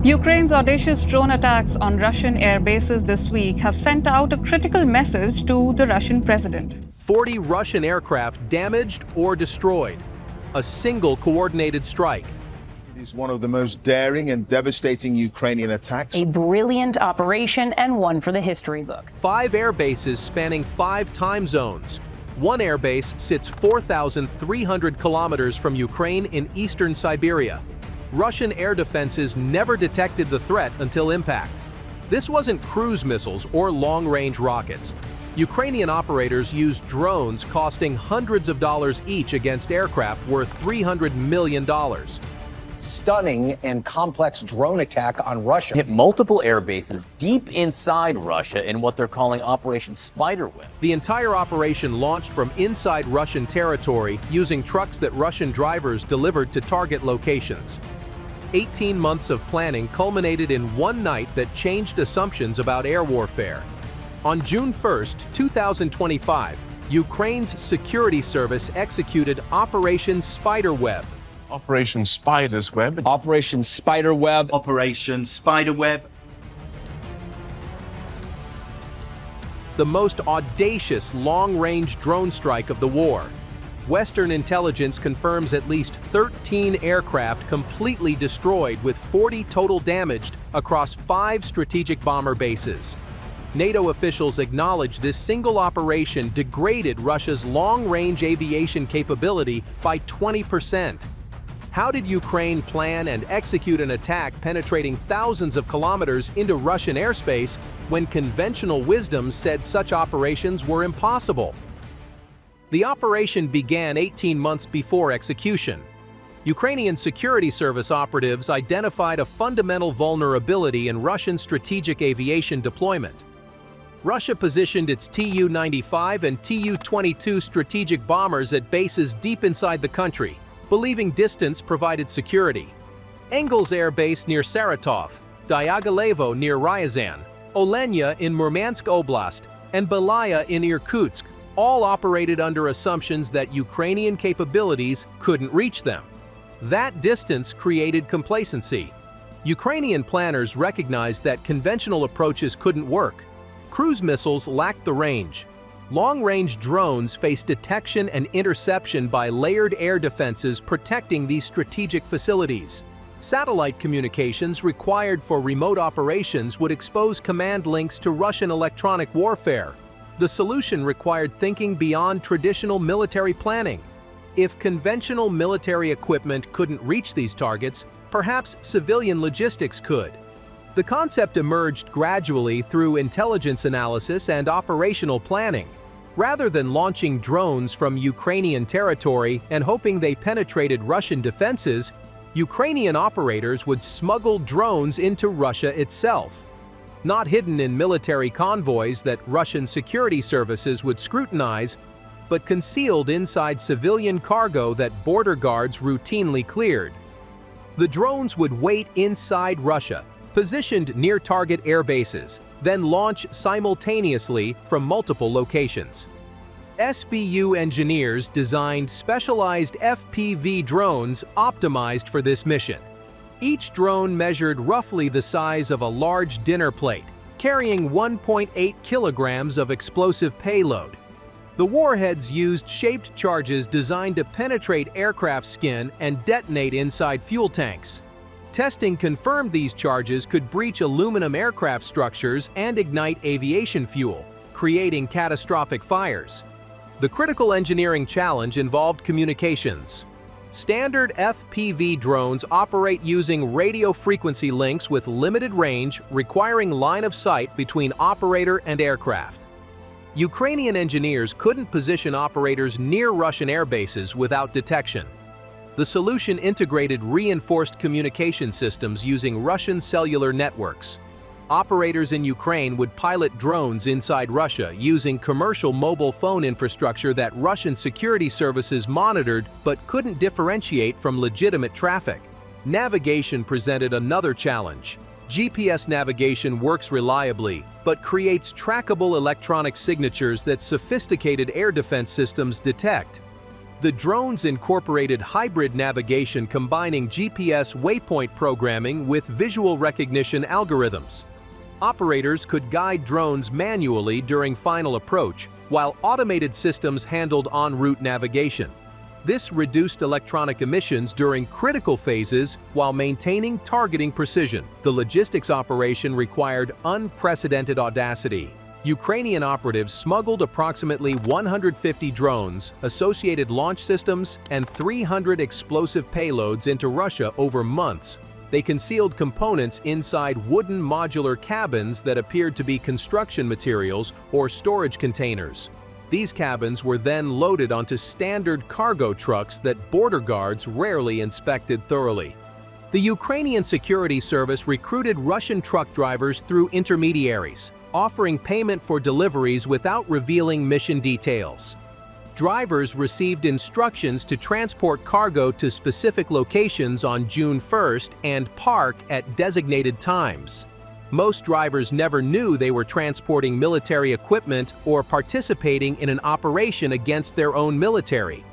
Ukraine's audacious drone attacks on Russian air bases this week have sent out a critical message to the Russian president. 40 Russian aircraft damaged or destroyed. A single coordinated strike. It is one of the most daring and devastating Ukrainian attacks. A brilliant operation and one for the history books. 5 air bases spanning 5 time zones. One airbase sits 4,300 kilometers from Ukraine in eastern Siberia. Russian air defenses never detected the threat until impact. This wasn't cruise missiles or long-range rockets. Ukrainian operators used drones costing hundreds of dollars each against aircraft worth $300 million. Stunning and complex drone attack on Russia. Hit multiple air bases deep inside Russia in what they're calling Operation Spiderweb. The entire operation launched from inside Russian territory using trucks that Russian drivers delivered to target locations. 18 months of planning culminated in one night that changed assumptions about air warfare. On June 1, 2025, Ukraine's security service executed Operation Spiderweb. Operation Spiderweb. Operation Spiderweb. Operation Spiderweb. The most audacious long-range drone strike of the war. Western intelligence confirms at least 13 aircraft completely destroyed with 40 total damaged across 5 strategic bomber bases. NATO officials acknowledge this single operation degraded Russia's long-range aviation capability by 20%. How did Ukraine plan and execute an attack penetrating thousands of kilometers into Russian airspace when conventional wisdom said such operations were impossible? The operation began 18 months before execution. Ukrainian security service operatives identified a fundamental vulnerability in Russian strategic aviation deployment. Russia positioned its Tu-95 and Tu-22 strategic bombers at bases deep inside the country, believing distance provided security. Engels Air Base near Saratov, Dyaghilevo near Ryazan, Olenya in Murmansk Oblast, and Belaya in Irkutsk all operated under assumptions that Ukrainian capabilities couldn't reach them. That distance created complacency. Ukrainian planners recognized that conventional approaches couldn't work. Cruise missiles lacked the range. Long-range drones faced detection and interception by layered air defenses protecting these strategic facilities. Satellite communications required for remote operations would expose command links to Russian electronic warfare. The solution required thinking beyond traditional military planning. If conventional military equipment couldn't reach these targets, perhaps civilian logistics could. The concept emerged gradually through intelligence analysis and operational planning. Rather than launching drones from Ukrainian territory and hoping they penetrated Russian defenses, Ukrainian operators would smuggle drones into Russia itself. Not hidden in military convoys that Russian security services would scrutinize, but concealed inside civilian cargo that border guards routinely cleared. The drones would wait inside Russia, positioned near target air bases, then launch simultaneously from multiple locations. SBU engineers designed specialized FPV drones optimized for this mission. Each drone measured roughly the size of a large dinner plate, carrying 1.8 kilograms of explosive payload. The warheads used shaped charges designed to penetrate aircraft skin and detonate inside fuel tanks. Testing confirmed these charges could breach aluminum aircraft structures and ignite aviation fuel, creating catastrophic fires. The critical engineering challenge involved communications. Standard FPV drones operate using radio frequency links with limited range, requiring line of sight between operator and aircraft. Ukrainian engineers couldn't position operators near Russian air bases without detection. The solution integrated reinforced communication systems using Russian cellular networks. Operators in Ukraine would pilot drones inside Russia using commercial mobile phone infrastructure that Russian security services monitored but couldn't differentiate from legitimate traffic. Navigation presented another challenge. GPS navigation works reliably, but creates trackable electronic signatures that sophisticated air defense systems detect. The drones incorporated hybrid navigation combining GPS waypoint programming with visual recognition algorithms. Operators could guide drones manually during final approach, while automated systems handled en route navigation. This reduced electronic emissions during critical phases while maintaining targeting precision. The logistics operation required unprecedented audacity. Ukrainian operatives smuggled approximately 150 drones, associated launch systems, and 300 explosive payloads into Russia over months. They concealed components inside wooden modular cabins that appeared to be construction materials or storage containers. These cabins were then loaded onto standard cargo trucks that border guards rarely inspected thoroughly. The Ukrainian security service recruited Russian truck drivers through intermediaries, offering payment for deliveries without revealing mission details. Drivers received instructions to transport cargo to specific locations on June 1st and park at designated times. Most drivers never knew they were transporting military equipment or participating in an operation against their own military.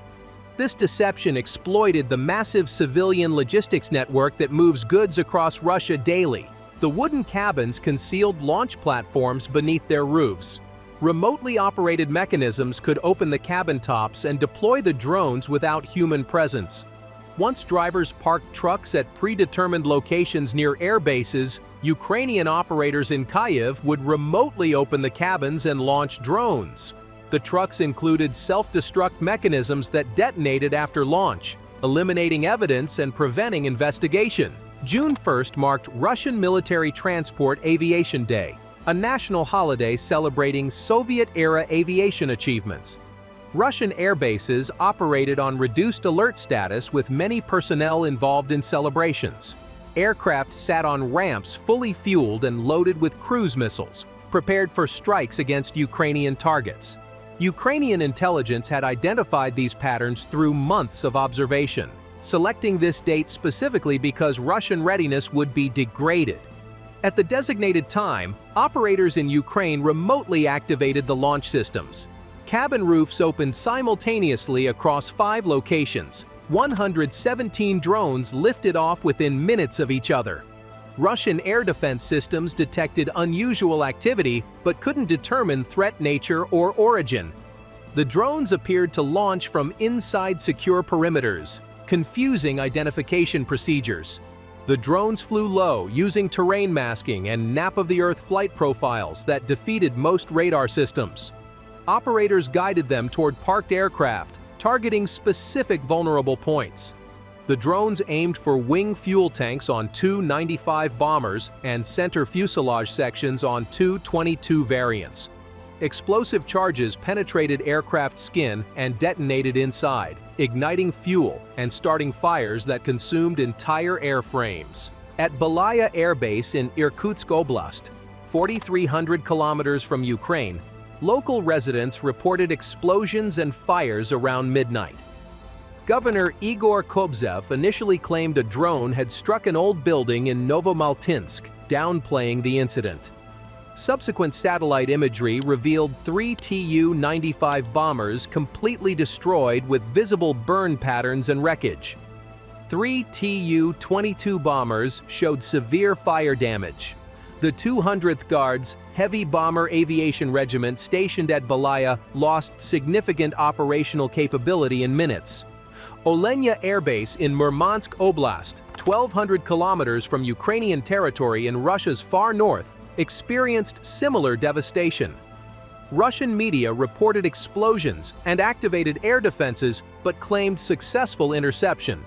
This deception exploited the massive civilian logistics network that moves goods across Russia daily. The wooden cabins concealed launch platforms beneath their roofs. Remotely operated mechanisms could open the cabin tops and deploy the drones without human presence. Once drivers parked trucks at predetermined locations near air bases, Ukrainian operators in Kyiv would remotely open the cabins and launch drones. The trucks included self-destruct mechanisms that detonated after launch, eliminating evidence and preventing investigation. June 1st marked Russian Military Transport Aviation Day, a national holiday celebrating Soviet-era aviation achievements. Russian airbases operated on reduced alert status with many personnel involved in celebrations. Aircraft sat on ramps fully fueled and loaded with cruise missiles, prepared for strikes against Ukrainian targets. Ukrainian intelligence had identified these patterns through months of observation, selecting this date specifically because Russian readiness would be degraded. At the designated time, operators in Ukraine remotely activated the launch systems. Cabin roofs opened simultaneously across 5 locations. 117 drones lifted off within minutes of each other. Russian air defense systems detected unusual activity but couldn't determine threat nature or origin. The drones appeared to launch from inside secure perimeters, confusing identification procedures. The drones flew low using terrain masking and nap-of-the-earth flight profiles that defeated most radar systems. Operators guided them toward parked aircraft, targeting specific vulnerable points. The drones aimed for wing fuel tanks on 2 95 bombers and center fuselage sections on 2 22 variants. Explosive charges penetrated aircraft skin and detonated inside, igniting fuel and starting fires that consumed entire airframes. At Belaya Air Base in Irkutsk Oblast, 4,300 kilometers from Ukraine, local residents reported explosions and fires around midnight. Governor Igor Kobzev initially claimed a drone had struck an old building in Novomaltinsk, downplaying the incident. Subsequent satellite imagery revealed 3 Tu-95 bombers completely destroyed with visible burn patterns and wreckage. 3 Tu-22 bombers showed severe fire damage. The 200th Guards Heavy Bomber Aviation Regiment stationed at Belaya lost significant operational capability in minutes. Olenya Air Base in Murmansk Oblast, 1,200 kilometers from Ukrainian territory in Russia's far north, experienced similar devastation. Russian media reported explosions and activated air defenses but claimed successful interception.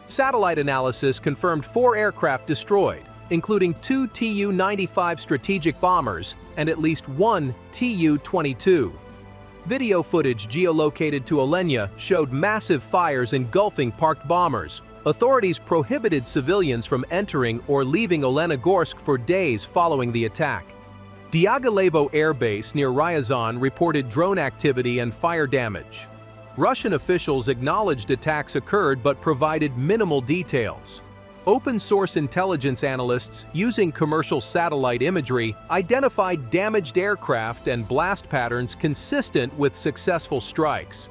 Satellite analysis confirmed 4 aircraft destroyed, including 2 Tu-95 strategic bombers and at least 1 Tu-22. Video footage geolocated to Olenya showed massive fires engulfing parked bombers. Authorities prohibited civilians from entering or leaving Olenogorsk for days following the attack. Diaghilevo Air Base near Ryazan reported drone activity and fire damage. Russian officials acknowledged attacks occurred but provided minimal details. Open-source intelligence analysts using commercial satellite imagery identified damaged aircraft and blast patterns consistent with successful strikes.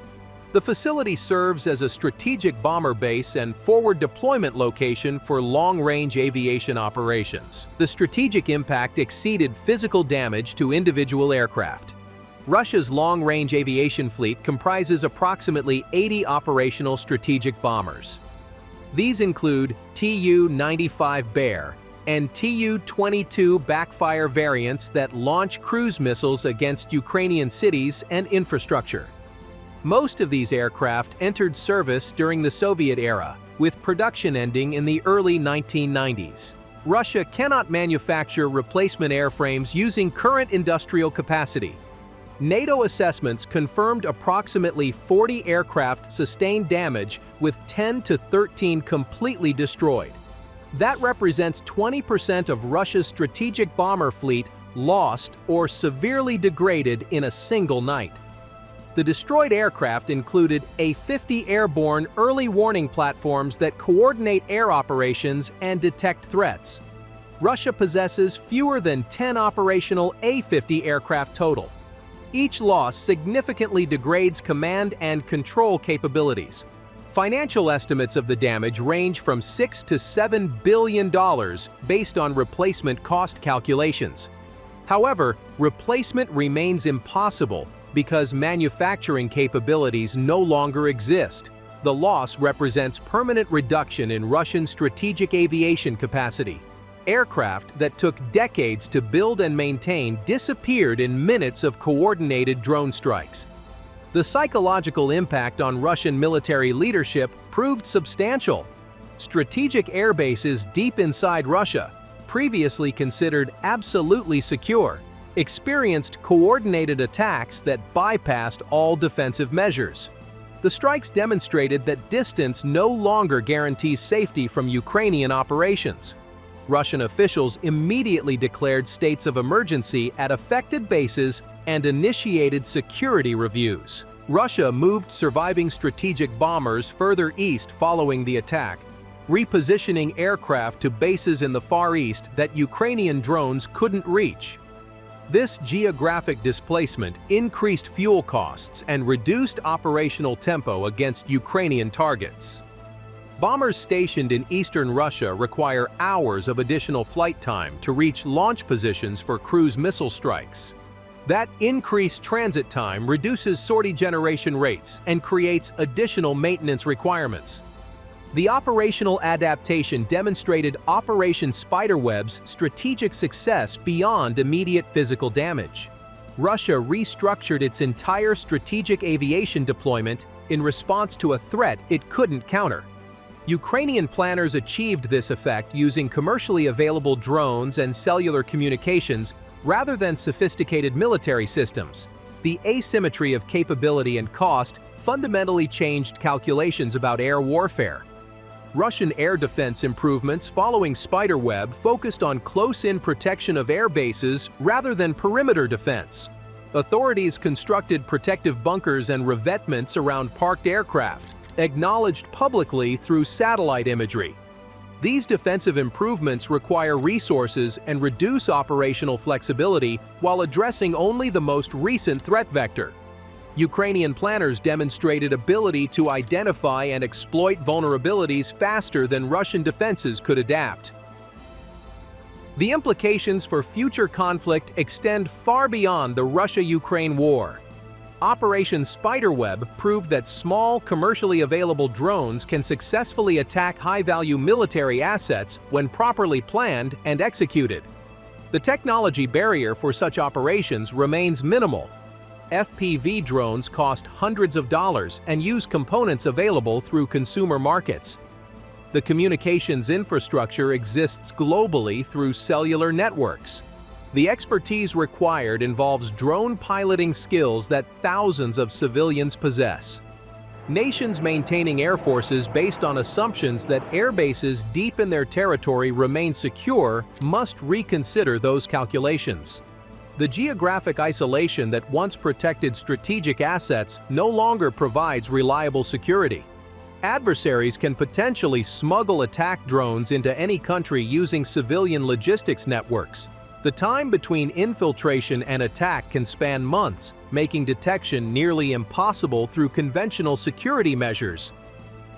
The facility serves as a strategic bomber base and forward deployment location for long-range aviation operations. The strategic impact exceeded physical damage to individual aircraft. Russia's long-range aviation fleet comprises approximately 80 operational strategic bombers. These include Tu-95 Bear and Tu-22 backfire variants that launch cruise missiles against Ukrainian cities and infrastructure. Most of these aircraft entered service during the Soviet era, with production ending in the early 1990s. Russia cannot manufacture replacement airframes using current industrial capacity. NATO assessments confirmed approximately 40 aircraft sustained damage, with 10 to 13 completely destroyed. That represents 20% of Russia's strategic bomber fleet lost or severely degraded in a single night. The destroyed aircraft included A-50 airborne early warning platforms that coordinate air operations and detect threats. Russia possesses fewer than 10 operational A-50 aircraft total. Each loss significantly degrades command and control capabilities. Financial estimates of the damage range from $6 to $7 billion based on replacement cost calculations. However, replacement remains impossible because manufacturing capabilities no longer exist. The loss represents permanent reduction in Russian strategic aviation capacity. Aircraft that took decades to build and maintain disappeared in minutes of coordinated drone strikes. The psychological impact on Russian military leadership proved substantial. Strategic air bases deep inside Russia, previously considered absolutely secure, experienced coordinated attacks that bypassed all defensive measures. The strikes demonstrated that distance no longer guarantees safety from Ukrainian operations. Russian officials immediately declared states of emergency at affected bases and initiated security reviews. Russia moved surviving strategic bombers further east following the attack, repositioning aircraft to bases in the Far East that Ukrainian drones couldn't reach. This geographic displacement increased fuel costs and reduced operational tempo against Ukrainian targets. Bombers stationed in eastern Russia require hours of additional flight time to reach launch positions for cruise missile strikes. That increased transit time reduces sortie generation rates and creates additional maintenance requirements. The operational adaptation demonstrated Operation Spiderweb's strategic success beyond immediate physical damage. Russia restructured its entire strategic aviation deployment in response to a threat it couldn't counter. Ukrainian planners achieved this effect using commercially available drones and cellular communications rather than sophisticated military systems. The asymmetry of capability and cost fundamentally changed calculations about air warfare. Russian air defense improvements following Spiderweb focused on close-in protection of air bases rather than perimeter defense. Authorities constructed protective bunkers and revetments around parked aircraft, acknowledged publicly through satellite imagery. These defensive improvements require resources and reduce operational flexibility while addressing only the most recent threat vector. Ukrainian planners demonstrated ability to identify and exploit vulnerabilities faster than Russian defenses could adapt. The implications for future conflict extend far beyond the Russia-Ukraine war. Operation Spiderweb proved that small, commercially available drones can successfully attack high-value military assets when properly planned and executed. The technology barrier for such operations remains minimal. FPV drones cost hundreds of dollars and use components available through consumer markets. The communications infrastructure exists globally through cellular networks. The expertise required involves drone piloting skills that thousands of civilians possess. Nations maintaining air forces based on assumptions that air bases deep in their territory remain secure must reconsider those calculations. The geographic isolation that once protected strategic assets no longer provides reliable security. Adversaries can potentially smuggle attack drones into any country using civilian logistics networks. The time between infiltration and attack can span months, making detection nearly impossible through conventional security measures.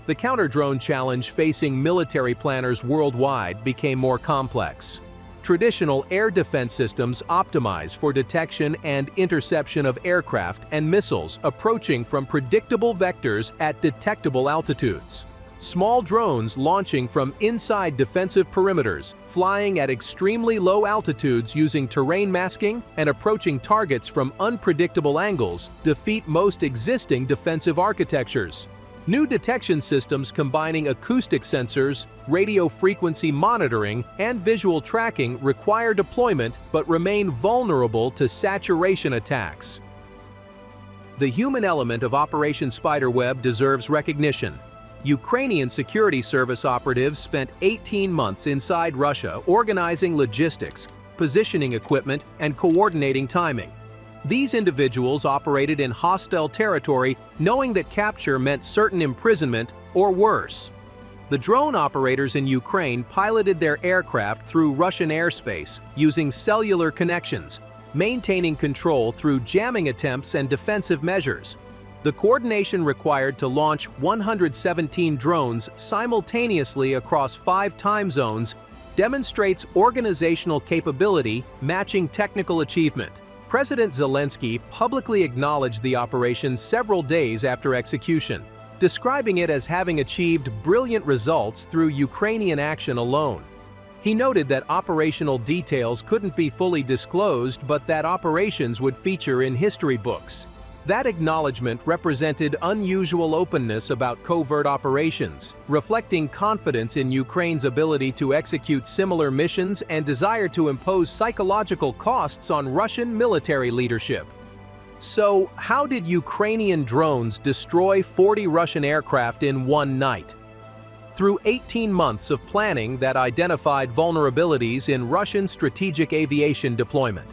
The counter-drone challenge facing military planners worldwide became more complex. Traditional air defense systems optimize for detection and interception of aircraft and missiles approaching from predictable vectors at detectable altitudes. Small drones launching from inside defensive perimeters, flying at extremely low altitudes using terrain masking and approaching targets from unpredictable angles defeat most existing defensive architectures. New detection systems combining acoustic sensors, radio frequency monitoring, and visual tracking require deployment but remain vulnerable to saturation attacks. The human element of Operation Spiderweb deserves recognition. Ukrainian security service operatives spent 18 months inside Russia organizing logistics, positioning equipment, and coordinating timing. These individuals operated in hostile territory knowing that capture meant certain imprisonment or worse. The drone operators in Ukraine piloted their aircraft through Russian airspace using cellular connections, maintaining control through jamming attempts and defensive measures. The coordination required to launch 117 drones simultaneously across 5 time zones demonstrates organizational capability matching technical achievement. President Zelensky publicly acknowledged the operation several days after execution, describing it as having achieved brilliant results through Ukrainian action alone. He noted that operational details couldn't be fully disclosed, but that operations would feature in history books. That acknowledgement represented unusual openness about covert operations, reflecting confidence in Ukraine's ability to execute similar missions and desire to impose psychological costs on Russian military leadership. So, how did Ukrainian drones destroy 40 Russian aircraft in one night? Through 18 months of planning that identified vulnerabilities in Russian strategic aviation deployment.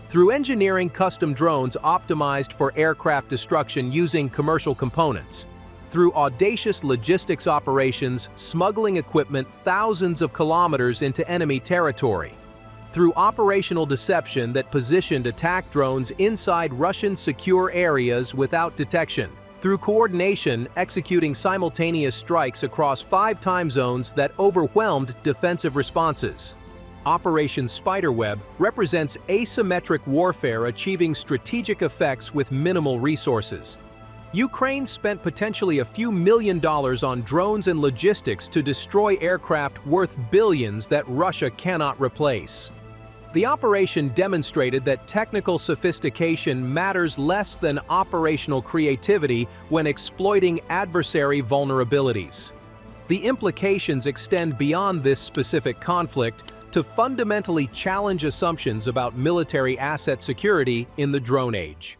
Through engineering custom drones optimized for aircraft destruction using commercial components. Through audacious logistics operations, smuggling equipment thousands of kilometers into enemy territory. Through operational deception that positioned attack drones inside Russian secure areas without detection. Through coordination, executing simultaneous strikes across 5 time zones that overwhelmed defensive responses. Operation Spiderweb represents asymmetric warfare achieving strategic effects with minimal resources. Ukraine spent potentially a few $1 million on drones and logistics to destroy aircraft worth billions that Russia cannot replace. The operation demonstrated that technical sophistication matters less than operational creativity when exploiting adversary vulnerabilities. The implications extend beyond this specific conflict to fundamentally challenge assumptions about military asset security in the drone age.